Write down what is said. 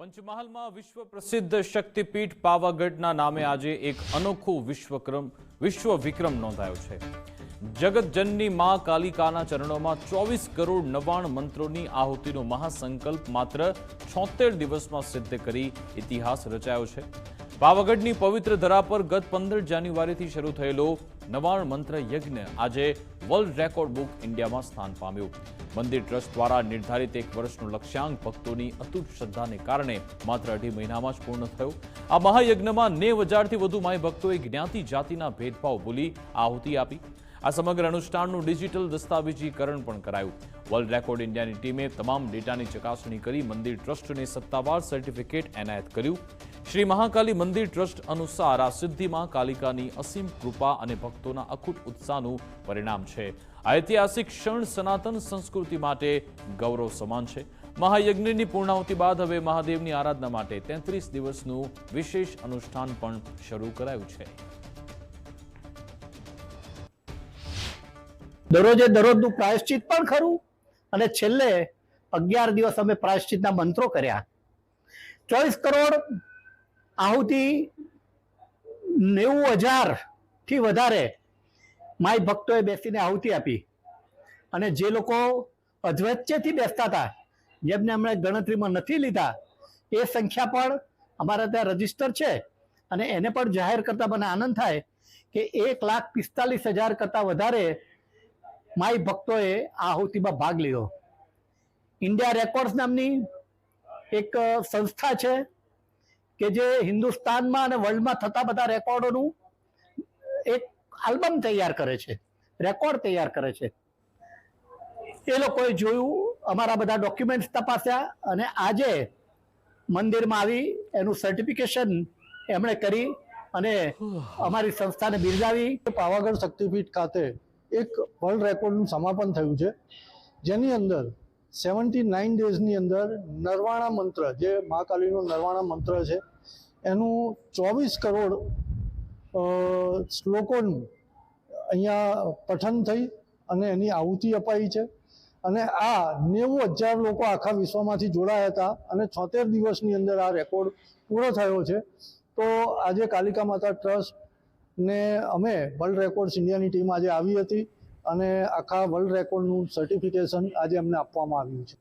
પંચમહાલમાં વિશ્વ પ્રસિદ્ધ શક્તિપીઠ પાવાગઢના નામે આજે એક અનોખો વિશ્વ વિક્રમ નોંધાયો છે। જગતજનની માં કાલિકાના ચરણોમાં 24 કરોડ 99 મંત્રોની આહુતિનો મહાસંકલ્પ માત્ર 76 દિવસમાં સિદ્ધ કરી ઇતિહાસ રચાયો છે। પાવાગઢની પવિત્ર ધરા પર ગત 15 જાન્યુઆરીથી શરૂ થયેલો 99 મંત્ર યજ્ઞ આજે વર્લ્ડ રેકોર્ડ બુક ઇન્ડિયામાં સ્થાન પામ્યું। મંદિર ટ્રસ્ટ દ્વારા નિર્ધારિત 1 વર્ષનું લક્ષ્યાંક ભક્તોની અતૂટ શ્રદ્ધાને કારણે માત્ર 2.5 મહિનામાં જ પૂર્ણ થયું। આ મહાયજ્ઞમાં 90,000થી વધુ માઈ ભક્તોએ જ્ઞાતિ જાતિના ભેદભાવ ભૂલી આહુતિ આપી। આ સમગ્ર અનુષ્ઠાનનું ડિજિટલ દસ્તાવેજીકરણ પણ કરાયું। વર્લ્ડ રેકોર્ડ ઇન્ડિયાની ટીમે તમામ ડેટાની ચકાસણી કરી મંદિર ટ્રસ્ટને સત્તાવાર સર્ટિફિકેટ એનાયત કર્યું। શ્રી મહાકાલી મંદિર ટ્રસ્ટ અનુસાર આ સિદ્ધિ માં કાલિકાની અસીમ કૃપા અને ભક્તોના અખૂટ ઉત્સાહનું પરિણામ છે। આ ઐતિહાસિક ક્ષણ સનાતન સંસ્કૃતિ માટે ગૌરવ સમાન છે। મહાયજ્ઞની પૂર્ણાહુતિ બાદ હવે મહાદેવની આરાધના માટે 33 દિવસનું વિશેષ અનુષ્ઠાન પણ શરૂ કરાયું છે। દરરોજે દરરોજનું પ્રાયશ્ચિત પણ ખરું અને છેલ્લે 11 દિવસ અમે પ્રાયશ્ચિતના મંત્રો કર્યા। 24 કરોડ આહુતિ 90,000 થી વધારે માઈ ભક્તોએ બેસીને આહુતિ આપી અને જે લોકો અધવચ્ચેથી બેસતા હતા, જેમને અમે ગણતરીમાં નથી લીધા, એ સંખ્યા પણ અમારા ત્યાં રજીસ્ટર છે અને એને પણ જાહેર કરતા મને આનંદ થાય કે 1,45,000 કરતાં વધારે માઈ ભક્તોએ આહુતિમાં ભાગ લીધો। ઇન્ડિયા રેકોર્ડ્સ નામની એક સંસ્થા છે કે જે હિન્દુસ્તાનમાં અને વર્લ્ડમાં થતા બધા રેકોર્ડોનું એક આલ્બમ તૈયાર કરે છે, રેકોર્ડ તૈયાર કરે છે। એ લોકોએ જોયું, અમારા બધા ડોક્યુમેન્ટ્સ તપાસ્યા અને આજે મંદિરમાં આવી એનું સર્ટિફિકેશન એમણે કરી અને અમારી સંસ્થાને બિરદાવી। પાવાગઢ શક્તિપીઠ ખાતે એક વર્લ્ડ રેકોર્ડનું સમાપન થયું છે, જેની અંદર 79 ડેઝની અંદર નરવાણા મંત્ર, જે મહાકાલીનો નરવાણા મંત્ર છે, એનું 24 કરોડ શ્લોકોનું અહીંયા પઠન થઈ અને એની આહુતિ અપાઈ છે અને આ 90,000 લોકો આખા વિશ્વમાંથી જોડાયા હતા અને 76 દિવસની અંદર આ રેકોર્ડ પૂરો થયો છે। તો આજે કાલિકા માતા ટ્રસ્ટ ને અમે વર્લ્ડ રેકોર્ડ્સ ઇન્ડિયાની ટીમ આજે આવી હતી અને આખા વર્લ્ડ રેકોર્ડનું સર્ટિફિકેશન આજે અમને આપવામાં આવ્યું છે।